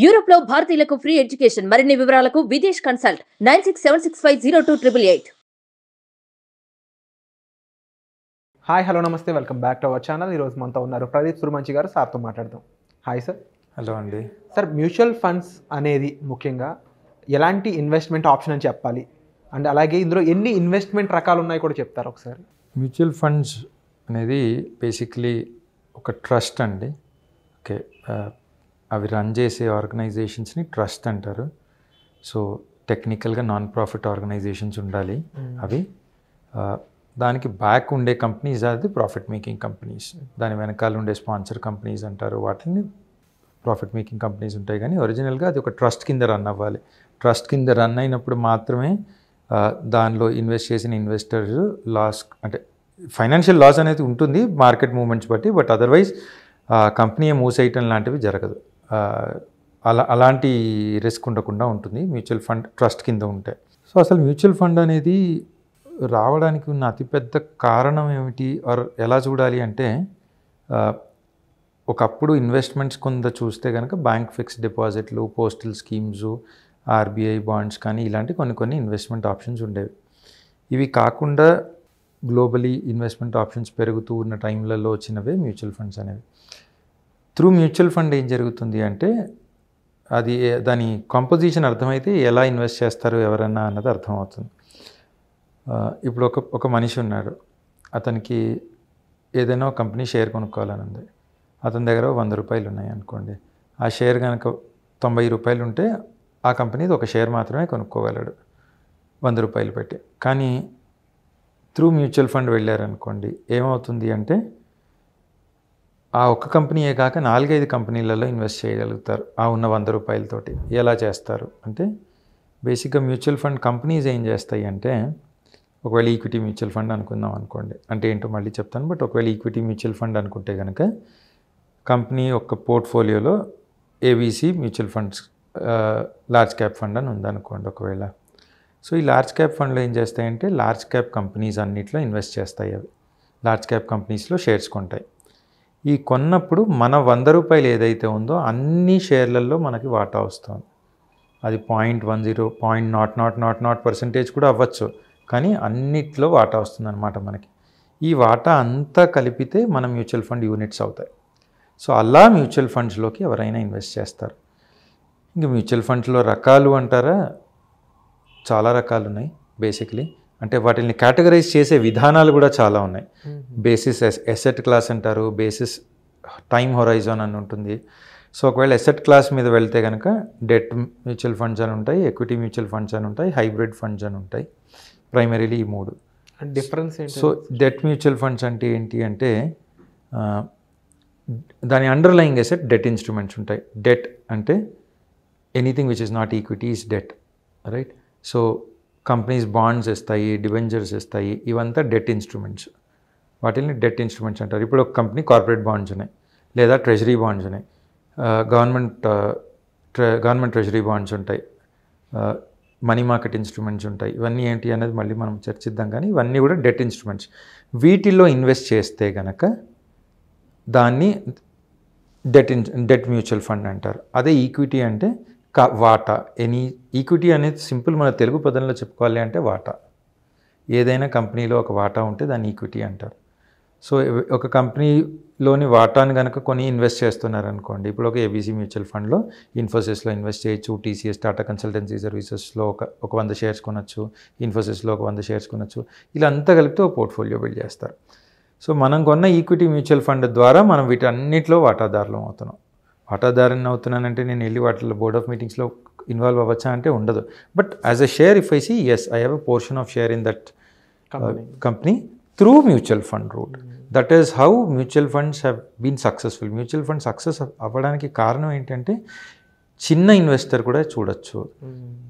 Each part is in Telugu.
యూరోప్ లో భారతీయులకు ఫ్రీ ఎడ్యుకేషన్. మరిన్ని వివరాలకు విదేశ్ కన్సల్ట్ 9676502888. హాయ్ హలో నమస్తే, welcome back to our channel. ఈరోజు మనతో ఉన్నారు ప్రదీప్ సురమంచి గారు. సార్తో మాట్లాడదాం. Hi sir. హలో అండి. సార్, మ్యూచువల్ ఫండ్స్ అనేది ముఖ్యంగా ఎలాంటి ఇన్వెస్ట్మెంట్ ఆప్షన్ అని చెప్పాలి, అండ్ అలాగే ఇందులో ఎన్ని ఇన్వెస్ట్మెంట్ రకాలు ఉన్నాయి కూడా చెప్తారు ఒకసారి? మ్యూచువల్ ఫండ్స్ అనేది బేసిక్లీ ఒక ట్రస్ట్ అండి. ఓకే, అవి రన్ చేసే ఆర్గనైజేషన్స్ని ట్రస్ట్ అంటారు. సో టెక్నికల్గా నాన్ ప్రాఫిట్ ఆర్గనైజేషన్స్ ఉండాలి అవి. దానికి బ్యాక్ ఉండే కంపెనీస్ అది ప్రాఫిట్ మేకింగ్ కంపెనీస్. దాని వెనకాల ఉండే స్పాన్సర్ కంపెనీస్ అంటారు, వాటిని ప్రాఫిట్ మేకింగ్ కంపెనీస్ ఉంటాయి. కానీ ఒరిజినల్గా అది ఒక ట్రస్ట్ కింద రన్ అవ్వాలి. ట్రస్ట్ కింద రన్ అయినప్పుడు మాత్రమే దానిలో ఇన్వెస్ట్ చేసిన ఇన్వెస్టర్స్ లాస్, అంటే ఫైనాన్షియల్ లాస్ అనేది ఉంటుంది మార్కెట్ మూవ్మెంట్స్ బట్టి, బట్ అదర్వైజ్ కంపెనీ మూసేయటం లాంటివి జరగదు. అలాంటి రిస్క్ ఉండకుండా ఉంటుంది మ్యూచువల్ ఫండ్ ట్రస్ట్ కింద ఉంటే. సో అసలు మ్యూచువల్ ఫండ్ అనేది రావడానికి ఉన్న అతిపెద్ద కారణం ఏమిటి, ఆర్ ఎలా చూడాలి అంటే, ఒకప్పుడు ఇన్వెస్ట్మెంట్స్ కొంత చూస్తే కనుక బ్యాంక్ ఫిక్స్డ్ డిపాజిట్లు, పోస్టల్ స్కీమ్స్, ఆర్బీఐ బాండ్స్ కానీ ఇలాంటి కొన్ని ఇన్వెస్ట్మెంట్ ఆప్షన్స్ ఉండేవి. ఇవి కాకుండా గ్లోబలీ ఇన్వెస్ట్మెంట్ ఆప్షన్స్ పెరుగుతూ ఉన్న టైంలలో వచ్చినవే మ్యూచువల్ ఫండ్స్ అనేవి. త్రూ మ్యూచువల్ ఫండ్ ఏం జరుగుతుంది అంటే, అది దాని కాంపోజిషన్ అర్థమైతే ఎలా ఇన్వెస్ట్ చేస్తారు ఎవరన్నా అన్నది అర్థమవుతుంది. ఇప్పుడు ఒక మనిషి ఉన్నాడు, అతనికి ఏదైనా ఒక కంపెనీ షేర్ కొనుక్కోవాలని ఉంది. అతని దగ్గర 100 రూపాయలు ఉన్నాయి అనుకోండి. ఆ షేర్ కనుక 90 రూపాయలు ఉంటే ఆ కంపెనీది ఒక షేర్ మాత్రమే కొనుక్కోగలడు 100 రూపాయలు పెట్టి. కానీ త్రూ మ్యూచువల్ ఫండ్ వెళ్ళారనుకోండి, ఏమవుతుంది అంటే ఆ ఒక్క కంపెనీయే కాక 4-5 కంపెనీలలో ఇన్వెస్ట్ చేయగలుగుతారు ఆ ఉన్న 100 రూపాయలతోటి. ఎలా చేస్తారు అంటే, బేసిక్గా మ్యూచువల్ ఫండ్ కంపెనీస్ ఏం చేస్తాయి అంటే, ఒకవేళ ఈక్విటీ మ్యూచువల్ ఫండ్ అనుకుందాం అనుకోండి, అంటే ఏంటో మళ్ళీ చెప్తాను. బట్ ఒకవేళ ఈక్విటీ మ్యూచువల్ ఫండ్ అనుకుంటే కనుక, కంపెనీ యొక్క పోర్ట్ఫోలియోలో ABC mutual funds large cap fund అని ఉందనుకోండి ఒకవేళ. సో ఈ లార్జ్ క్యాప్ ఫండ్లో ఏం చేస్తాయంటే, లార్జ్ క్యాప్ కంపెనీస్ అన్నిట్లో ఇన్వెస్ట్ చేస్తాయి. అవి లార్జ్ క్యాప్ కంపెనీస్లో షేర్స్ కొంటాయి. ఈ కొన్నప్పుడు మన 100 రూపాయలు ఏదైతే ఉందో అన్ని షేర్లలో మనకి వాటా వస్తుంది. అది 0.10, 0.0000% కూడా అవ్వచ్చు, కానీ అన్నిట్లో వాటా వస్తుంది అనమాట మనకి. ఈ వాటా అంతా కలిపితే మన మ్యూచువల్ ఫండ్ యూనిట్స్ అవుతాయి. సో అలా మ్యూచువల్ ఫండ్స్లోకి ఎవరైనా ఇన్వెస్ట్ చేస్తారు. ఇంక మ్యూచువల్ ఫండ్స్లో రకాలు అంటారా, చాలా రకాలు ఉన్నాయి బేసిక్లీ. అంటే వాటిని కేటగరైజ్ చేసే విధానాలు కూడా చాలా ఉన్నాయి. బేసిస్ ఎసెట్ క్లాస్ అంటారు, బేసిస్ టైం హొరైజన్ అని ఉంటుంది. సో ఒకవేళ ఎసెట్ క్లాస్ మీద వెళ్తే కనుక డెట్ మ్యూచువల్ ఫండ్స్ అని ఉంటాయి, ఎక్విటీ మ్యూచువల్ ఫండ్స్ అని ఉంటాయి, హైబ్రిడ్ ఫండ్స్ అని ఉంటాయి. ప్రైమరీలీ ఈ 3 difference. So det mutual funds అంటే ఏంటి అంటే, దాని అండర్లయింగ్ ఎసెట్ డెట్ ఇన్స్ట్రుమెంట్స్ ఉంటాయి. డెట్ అంటే anything which is not equity is debt, right? So companies bonds ఇస్తాయి, డిబెంచర్స్ ఇస్తాయి, ఇవంతా డెట్ ఇన్స్ట్రుమెంట్స్. వాటిని డెట్ ఇన్స్ట్రుమెంట్స్ అంటారు. ఇప్పుడు ఒక కంపెనీ కార్పొరేట్ బాండ్స్ ఉన్నాయి, లేదా ట్రెజరీ బాండ్స్ ఉన్నాయి, గవర్నమెంట్ ట్రెజరీ బాండ్స్ ఉంటాయి, మనీ మార్కెట్ ఇన్స్ట్రుమెంట్స్ ఉంటాయి. ఇవన్నీ ఏంటి అనేది మళ్ళీ మనం చర్చిద్దాం. కానీ ఇవన్నీ కూడా డెట్ ఇన్స్ట్రుమెంట్స్. వీటిల్లో ఇన్వెస్ట్ చేస్తే కనుక దాన్ని డెట్ మ్యూచువల్ ఫండ్ అంటారు. అదే ఈక్విటీ అంటే వాటా. ఈక్విటీ అనేది సింపుల్ మన తెలుగు పదంలో చెప్పుకోవాలి అంటే వాటా. ఏదైనా కంపెనీలో ఒక వాటా ఉంటే దాన్ని ఈక్విటీ అంటారు. సో ఒక కంపెనీలోని వాటాను కనుక కొని ఇన్వెస్ట్ చేస్తున్నారనుకోండి, ఇప్పుడు ఒక ఏబీసీ మ్యూచువల్ ఫండ్లో ఇన్ఫోసిస్లో ఇన్వెస్ట్ చేయొచ్చు, టీసీఎస్ టాటా కన్సల్టెన్సీ సర్వీసెస్లో ఒక 100 షేర్స్ కొనొచ్చు, ఇన్ఫోసిస్లో ఒక 100 షేర్స్ కొనొచ్చు. ఇలా అంతా కలిపితే ఒక పోర్ట్ఫోలియో బిల్డ్ చేస్తారు. సో మనం కొన్న ఈక్విటీ మ్యూచువల్ ఫండ్ ద్వారా మనం వీటన్నిటిలో వాటాదారులం అవుతున్నాం. వాటాదారుని అవుతున్నానంటే నేను వెళ్ళి వాటిలో బోర్డ్ ఆఫ్ మీటింగ్స్లో ఇన్వాల్వ్ అవ్వచ్చా అంటే ఉండదు. But as a share if I see, yes I have a portion of share in that company through mutual fund route. That is how mutual funds have been successful. Mutual fund success అవ్వడానికి కారణం ఏంటంటే, చిన్న ఇన్వెస్టర్ కూడా చూడొచ్చు.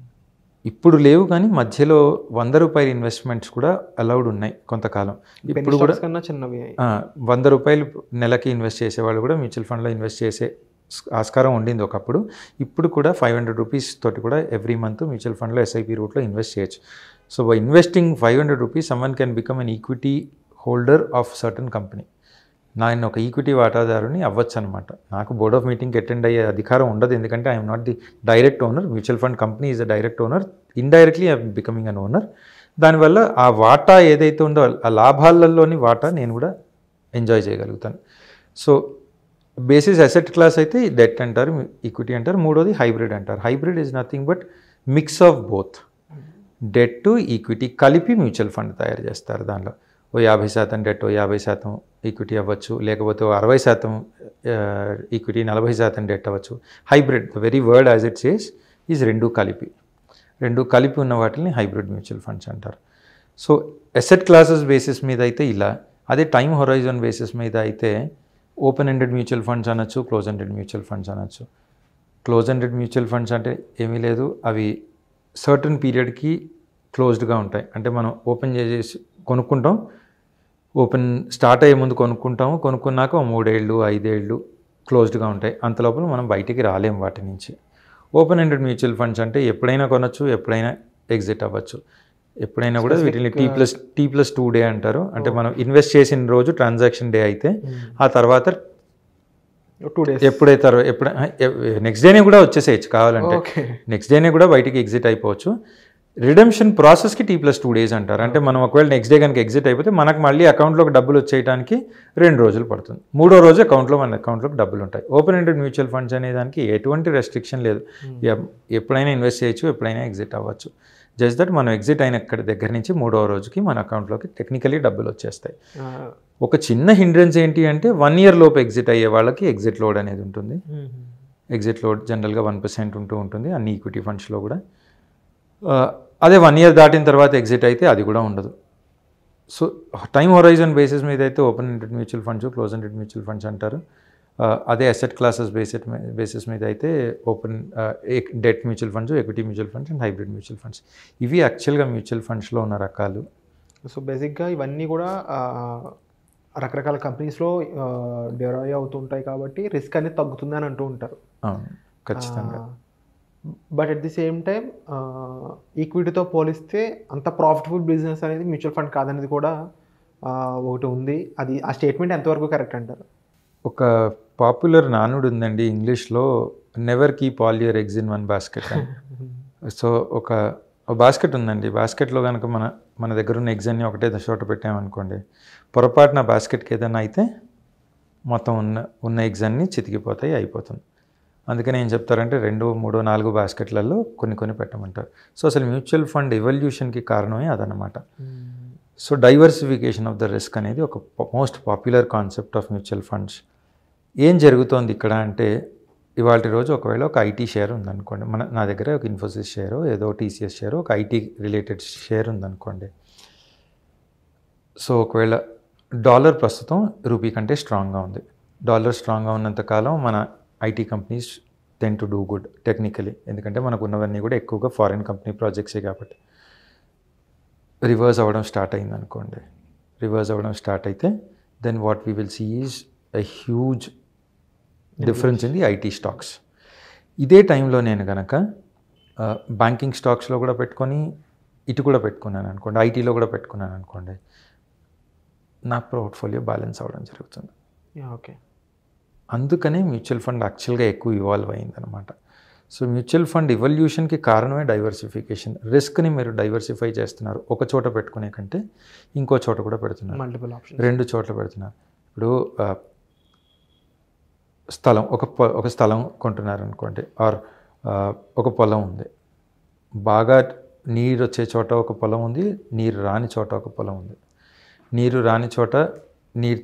ఇప్పుడు లేవు కానీ మధ్యలో 100 రూపాయల ఇన్వెస్ట్మెంట్స్ కూడా అలౌడ్ ఉన్నాయి కొంతకాలం. ఇప్పుడు కూడా 100 రూపాయలు నెలకి ఇన్వెస్ట్ చేసేవాళ్ళు కూడా మ్యూచువల్ ఫండ్లో ఇన్వెస్ట్ చేసే ఆస్కారం ఉండింది ఒకప్పుడు. ఇప్పుడు కూడా 500 రూపీస్ తోటి కూడా ఎవ్రీ మంత్ మ్యూచువల్ ఫండ్లో ఎస్ఐపి రూట్లో ఇన్వెస్ట్ చేయొచ్చు. So by investing 500 rupees someone can become an equity holder of certain company. నేను ఒక ఈక్విటీ వాటాదారుని అవ్వచ్చు అనమాట. నాకు బోర్డ్ ఆఫ్ మీటింగ్కి అటెండ్ అయ్యే అధికారం ఉండదు, ఎందుకంటే I'm not the direct owner. Mutual fund company is a direct owner, indirectly I'm becoming an owner. దానివల్ల ఆ వాటా ఏదైతే ఉందో ఆ లాభాలలోని వాటా నేను కూడా ఎంజాయ్ చేయగలుగుతాను. సో బేసిస్ అసెట్ క్లాస్ అయితే డెట్ అంటారు, ఈక్విటీ అంటారు. మూడోది హైబ్రిడ్ అంటారు. Hybrid is nothing but mix of both, debt to equity కలిపి మ్యూచువల్ ఫండ్ తయారు చేస్తారు. దానిలో ఓ 50% డెట్, ఓ 50% ఈక్విటీ అవ్వచ్చు, లేకపోతే ఓ 60% ఈక్విటీ, 40% డెట్ అవ్వచ్చు. Hybrid, the very word as it says is రెండు కలిపి ఉన్న వాటిని హైబ్రిడ్ మ్యూచువల్ ఫండ్స్ అంటారు. సో అసెట్ క్లాసెస్ బేసిస్ మీద అయితే ఇలా. అదే టైం హొరైజన్ బేసిస్ మీద అయితే ఓపెన్ ఎండెడ్ మ్యూచువల్ ఫండ్స్ అనొచ్చు, క్లోజ్ ఎండెడ్ మ్యూచువల్ ఫండ్స్ అనొచ్చు. క్లోజ్ ఎండెడ్ మ్యూచువల్ ఫండ్స్ అంటే ఏమీ లేదు, అవి సర్టన్ పీరియడ్కి క్లోజ్డ్గా ఉంటాయి. అంటే మనం ఓపెన్ చేసి కొనుక్కుంటాం, ఓపెన్ స్టార్ట్ అయ్యే ముందు కొనుక్కున్నాక 3 ఏళ్ళు 5 ఏళ్ళు క్లోజ్డ్గా ఉంటాయి. అంతలోపల మనం బయటికి రాలేం వాటి నుంచి. ఓపెన్ ఎండెడ్ మ్యూచువల్ ఫండ్స్ అంటే ఎప్పుడైనా కొనొచ్చు, ఎప్పుడైనా ఎగ్జిట్ అవ్వచ్చు. ఎప్పుడైనా కూడా వీటిని T+2 డే అంటారు. అంటే మనం ఇన్వెస్ట్ చేసిన రోజు ట్రాన్సాక్షన్ డే అయితే ఆ తర్వాత 2 days ఎప్పుడైతే నెక్స్ట్ డేనే కూడా వచ్చేసేయచ్చు కావాలంటే. నెక్స్ట్ డేనే కూడా బయటికి ఎగ్జిట్ అయిపోవచ్చు. రిడెంప్షన్ ప్రాసెస్కి T+2 డేస్ అంటారు. అంటే మనం ఒకవేళ నెక్స్ట్ డే కనుక ఎగ్జిట్ అయిపోతే మనకు మళ్ళీ అకౌంట్లోకి డబ్బులు వచ్చేయడానికి 2 రోజులు పడుతుంది. 3వ రోజు మన అకౌంట్లోకి డబ్బులు ఉంటాయి. ఓపెన్ ఎండెడ్ మ్యూచువల్ ఫండ్స్ అనే దానికి ఎటువంటి రెస్ట్రిక్షన్ లేదు. ఎప్పుడైనా ఇన్వెస్ట్ చేయొచ్చు, ఎప్పుడైనా ఎగ్జిట్ అవ్వచ్చు. జస్ట్ దట్ మనం ఎగ్జిట్ అయిన దగ్గర నుంచి 3వ రోజుకి మన అకౌంట్లోకి టెక్నికలీ డబ్బులు వచ్చేస్తాయి. ఒక చిన్న హిండ్రెన్స్ ఏంటి అంటే 1 year లోపు ఎగ్జిట్ అయ్యే వాళ్ళకి ఎగ్జిట్ లోడ్ అనేది ఉంటుంది. ఎగ్జిట్ లోడ్ జనరల్గా 1% ఉంటుంది అన్ని ఈక్విటీ ఫండ్స్లో కూడా. అదే 1 year దాటిన తర్వాత ఎగ్జిట్ అయితే అది కూడా ఉండదు. సో టైం హొరైజన్ బేసిస్ మీద అయితే open ended mutual funds, close ended mutual funds అంటారు. అదే అసెట్ క్లాసెస్ బేసిస్ మీద అయితే open debt mutual funds, equity mutual funds and hybrid mutual funds. ఇవి యాక్చువల్గా మ్యూచువల్ ఫండ్స్లో ఉన్న రకాలు. సో బేసిక్గా ఇవన్నీ కూడా రకరకాల కంపెనీస్లో డెరైవ్ అవుతుంటాయి కాబట్టి రిస్క్ అనేది తగ్గుతుంది అని అంటూ ఉంటారు. ఖచ్చితంగా. But at the same time ఈక్విటీతో పోలిస్తే అంత ప్రాఫిటబుల్ బిజినెస్ అనేది మ్యూచువల్ ఫండ్ కాదనేది కూడా ఒకటి ఉంది. అది ఆ స్టేట్మెంట్ ఎంతవరకు కరెక్ట్ అంటారు? ఒక పాపులర్ నానుడు ఉందండి ఇంగ్లీష్లో, never keep all your eggs in one basket అని. సో ఒక బాస్కెట్ ఉందండి, బాస్కెట్లో కనుక మన దగ్గర ఉన్న ఎగ్స్ అన్నీ ఒకటే చోట పెట్టామనుకోండి, పొరపాటున బాస్కెట్కి ఏదైనా అయితే మొత్తం ఉన్న ఎగ్స్ అన్నీ చితికిపోతాయి, అయిపోతుంది. అందుకని ఏం చెప్తారంటే 2, 3, 4 బాస్కెట్లలో కొన్ని పెట్టమంటారు. సో అసలు మ్యూచువల్ ఫండ్ ఎవల్యూషన్కి కారణమే అదనమాట. So diversification of the risk అనేది ఒక most popular concept of mutual funds. ఏం జరుగుతోంది ఇక్కడ అంటే, ఇవాళ రోజు ఒకవేళ ఒక ఐటీ షేర్ ఉందనుకోండి, నా దగ్గర ఒక ఇన్ఫోసిస్ షేరో ఏదో TCS షేరో ఒక ఐటీ రిలేటెడ్ షేర్ ఉందనుకోండి. సో ఒకవేళ డాలర్ ప్రస్తుతం రూపీ కంటే స్ట్రాంగ్గా ఉంది. డాలర్ స్ట్రాంగ్గా ఉన్నంతకాలం మన IT companies ten to do good technically, ఎందుకంటే మనకు ఉన్నవన్నీ కూడా ఎక్కువగా ఫారిన్ కంపెనీ ప్రాజెక్ట్సే కాబట్టి. రివర్స్ అవ్వడం స్టార్ట్ అయింది అనుకోండి, రివర్స్ అవ్వడం స్టార్ట్ అయితే then what we will see is a huge difference in the IT stocks. ఇదే టైంలో నేను కనుక బ్యాంకింగ్ స్టాక్స్లో కూడా పెట్టుకొని ఇటు కూడా పెట్టుకున్నాను అనుకోండి, ఐటీలో కూడా పెట్టుకున్నాను అనుకోండి, నా పోర్ట్ఫోలియో బ్యాలెన్స్ అవ్వడం జరుగుతుంది. ఓకే. అందుకనే మ్యూచువల్ ఫండ్ యాక్చువల్గా ఎక్కువ ఇవాల్వ్ అయిందనమాట. సో మ్యూచువల్ ఫండ్ ఇవల్యూషన్కి కారణమే డైవర్సిఫికేషన్. రిస్క్ని మీరు డైవర్సిఫై చేస్తున్నారు, ఒక చోట పెట్టుకునే కంటే ఇంకో చోట కూడా పెడుతున్నారు, మల్టిపుల్ ఆప్షన్ 2 చోట్ల పెడుతున్నారు. ఇప్పుడు స్థలం ఒక స్థలం కొంటున్నారు అనుకోండి, ఆర్ ఒక పొలం ఉంది, బాగా నీరు వచ్చే చోట ఒక పొలం ఉంది, నీరు రాని చోట ఒక పొలం ఉంది. నీరు రాని చోట నీరు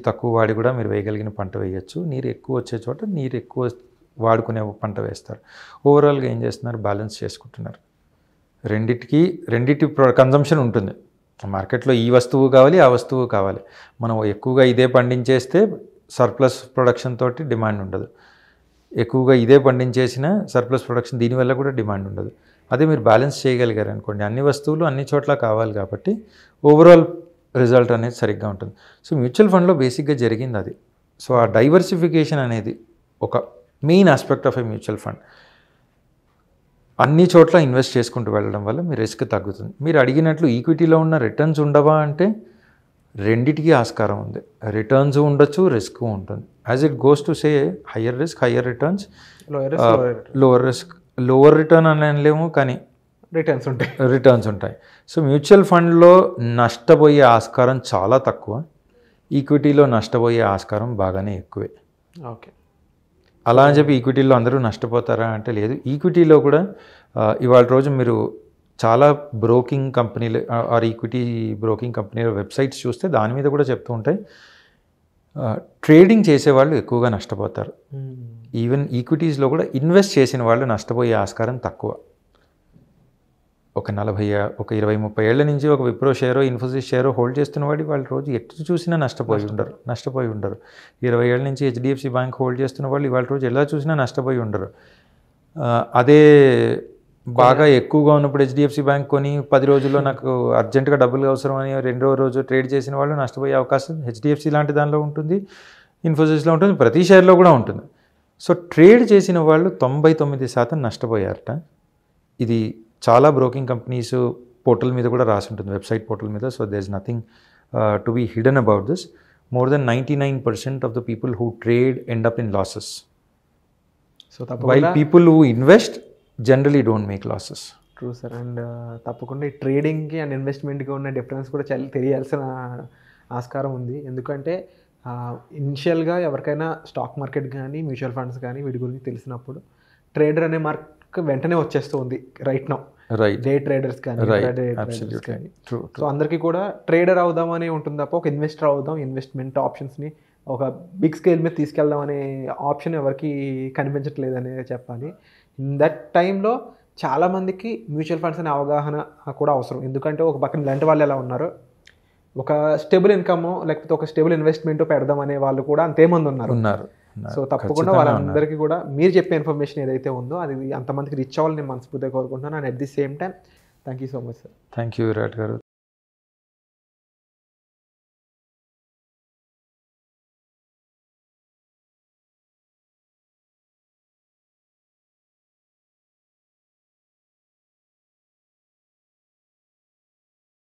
తక్కువ వాడి కూడా మీరు వేయగలిగిన పంట వేయచ్చు. నీరు ఎక్కువ వచ్చే చోట నీరు ఎక్కువ వాడుకునే పంట వేస్తారు. ఓవరాల్గా ఏం చేస్తున్నారు, బ్యాలెన్స్ చేసుకుంటున్నారు. రెండిటి కన్జంప్షన్ ఉంటుంది మార్కెట్లో. ఈ వస్తువు కావాలి, ఆ వస్తువు కావాలి. మనం ఎక్కువగా ఇదే పండించేస్తే సర్ప్లస్ ప్రొడక్షన్ తోటి డిమాండ్ ఉండదు, ఎక్కువగా ఇదే పండించేసిన సర్ప్లస్ ప్రొడక్షన్ దీనివల్ల కూడా డిమాండ్ ఉండదు. అదే మీరు బ్యాలెన్స్ చేయగలిగారు అనుకోండి, అన్ని వస్తువులు అన్ని చోట్ల కావాలి కాబట్టి ఓవరాల్ రిజల్ట్ అనేది సరిగ్గా ఉంటుంది. సో మ్యూచువల్ ఫండ్లో బేసిక్గా జరిగింది అది. సో ఆ డైవర్సిఫికేషన్ అనేది ఒక main aspect of A mutual fund. అన్ని చోట్ల ఇన్వెస్ట్ చేసుకుంటూ వెళ్ళడం వల్ల మీ రిస్క్ తగ్గుతుంది. మీరు అడిగినట్లు ఈక్విటీలో ఉన్న రిటర్న్స్ ఉండవా అంటే రెండిటికి ఆస్కారం ఉంది. రిటర్న్స్ ఉండొచ్చు, రిస్క్ ఉంటుంది. As it goes to say higher risk higher returns, lower return అని అనలేము కానీ రిటర్న్స్ ఉంటాయి. సో మ్యూచువల్ ఫండ్లో నష్టపోయే ఆస్కారం చాలా తక్కువ, ఈక్విటీలో నష్టపోయే ఆస్కారం బాగానే ఎక్కువే. ఓకే, అలా అని చెప్పి ఈక్విటీలో అందరూ నష్టపోతారా అంటే లేదు. ఈక్విటీలో కూడా ఇవాళ రోజు మీరు చాలా బ్రోకింగ్ కంపెనీలు ఆర్ ఈక్విటీ బ్రోకింగ్ కంపెనీల వెబ్సైట్స్ చూస్తే దాని మీద కూడా చెప్తూ ఉంటాయి ట్రేడింగ్ చేసేవాళ్ళు ఎక్కువగా నష్టపోతారు. ఈవెన్ ఈక్విటీస్లో కూడా ఇన్వెస్ట్ చేసిన వాళ్ళు నష్టపోయే ఆస్కారం తక్కువ. ఒక 20-30 ఏళ్ల నుంచి ఒక విప్రో షేరో ఇన్ఫోసిస్ షేరో హోల్డ్ చేస్తున్న వాడి వాళ్ళు రోజు ఎటు చూసినా నష్టపోయి ఉండరు. 20 ఏళ్ళ నుంచి హెచ్డిఎఫ్సి బ్యాంక్ హోల్డ్ చేస్తున్న వాళ్ళు ఇవాళ రోజు ఎలా చూసినా నష్టపోయి ఉండరు. అదే బాగా ఎక్కువగా ఉన్నప్పుడు హెచ్డిఎఫ్సి బ్యాంక్ కొని 10 రోజుల్లో నాకు అర్జెంటుగా డబ్బులు అవసరం అని 2వ రోజు ట్రేడ్ చేసిన వాళ్ళు నష్టపోయే అవకాశం హెచ్డిఎఫ్సి లాంటి దానిలో ఉంటుంది, ఇన్ఫోసిస్లో ఉంటుంది, ప్రతి షేర్లో కూడా ఉంటుంది. సో ట్రేడ్ చేసిన వాళ్ళు 99% నష్టపోయారట. ఇది చాలా బ్రోకింగ్ కంపెనీస్ పోర్టల్ మీద కూడా రాసి ఉంటుంది, వెబ్సైట్ పోర్టల్ మీద. So there is nothing to be hidden about this. More than 99% of the people who trade end up in losses. So while people who invest generally don't make losses. True sir. And తప్పకుండా ఈ ట్రేడింగ్కి అండ్ ఇన్వెస్ట్మెంట్కి ఉన్న డిఫరెన్స్ కూడా తెలియాల్సిన ఆస్కారం ఉంది. ఎందుకంటే ఇనిషియల్గా ఎవరికైనా స్టాక్ మార్కెట్ కానీ మ్యూచువల్ ఫండ్స్ కానీ వీటి గురించి తెలిసినప్పుడు ట్రేడర్ అనే మార్క్ వెంటనే వచ్చేస్తూ ఉంది రైట్ నౌ. డే ట్రేడర్స్ కానీ సో అందరికీ కూడా ట్రేడర్ అవుదామని ఉంటుంది తప్ప ఒక ఇన్వెస్టర్ అవుదాం, ఇన్వెస్ట్మెంట్ ఆప్షన్స్ని ఒక బిగ్ స్కేల్ మీద తీసుకెళ్దాం అనే ఆప్షన్ ఎవరికి కనిపించట్లేదనే చెప్పాలి. ఇన్ దట్ టైంలో చాలామందికి మ్యూచువల్ ఫండ్స్ అనే అవగాహన కూడా అవసరం. ఎందుకంటే ఒక పక్కన ఇలాంటి వాళ్ళు ఎలా ఉన్నారో ఒక స్టేబుల్ ఇన్కమ్ లేకపోతే ఒక స్టేబుల్ ఇన్వెస్ట్మెంట్ పెడదాం అనే వాళ్ళు కూడా అంతేమంది ఉన్నారు. సో తప్పకుండా వాళ్ళందరికీ కూడా మీరు చెప్పే ఇన్ఫర్మేషన్ ఏదైతే ఉందో అది అంతమందికి రీచ్ అవ్వాలని నేను మనస్ఫూర్తిగా కోరుకుంటున్నాను. And at the same time thank you so much sir. Thank you Virat గారు.